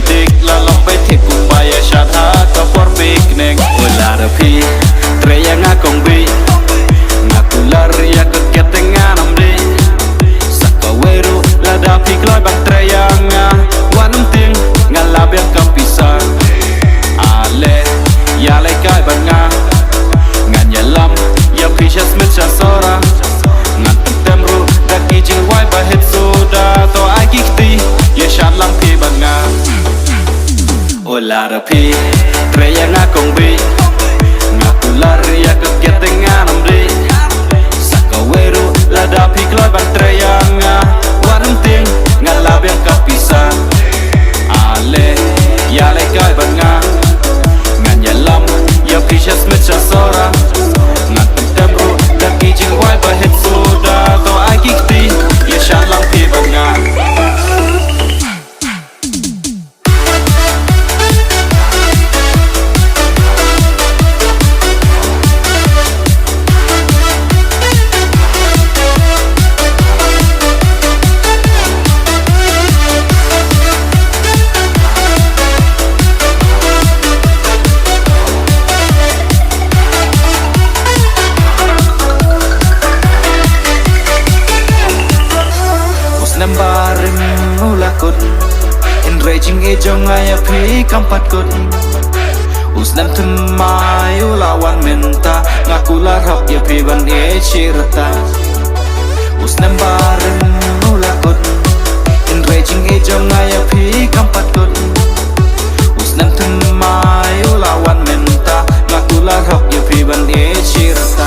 dik lalang bay thip kupaya syadha ka for picnic ular pi treya ngakong bi ngakular ya keketengan amdi sakaweru lada pi kloy bang treya nga wanum ting ngalabel kapisa ale ya lai kai banga nganya lam ya pisha smith sora ngan temru daki jing wai ba hit soda to agikti ya shalang pi banga ular pi treya ngakong bi ngakular ya keketengan amdi sakaweru lada pi kloy bang treya nga wanum ting ngalabel kapisa ale ya lai kai banga nganya lam ya pisha smith sora ngan temru daki jing wai ba hit soda to agikti ya shalang pi banga Lembarim ulakut enraging ejong aya pi kampat kut uslam temai ulawan menta ngakular hap ya pi ban e chirta uslam barim ulakut enraging ejong aya pi kampat kut uslam temai ulawan menta ngakular hap ya pi ban e chirta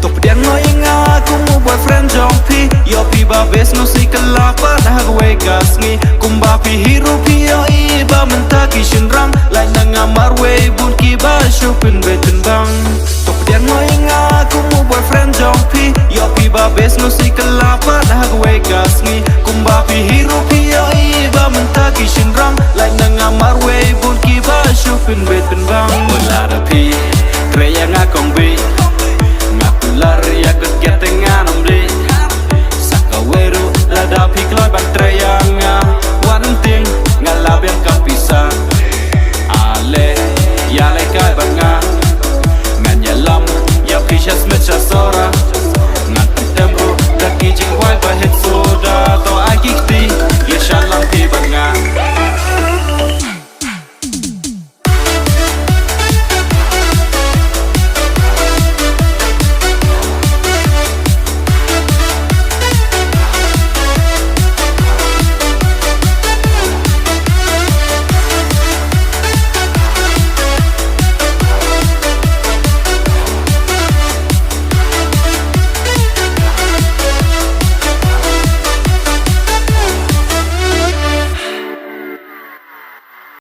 top dia ngoyeng aku mu boyfriend jong pi yo pi ba bes no si kalapa dah gue kasngi kumba pi hero pi yo iba mentaki shinrang lai nang amar we bun ki ba shupin beten bang top dia ngoyeng aku mu boyfriend jong pi yo pi ba bes no si kalapa dah gue kasngi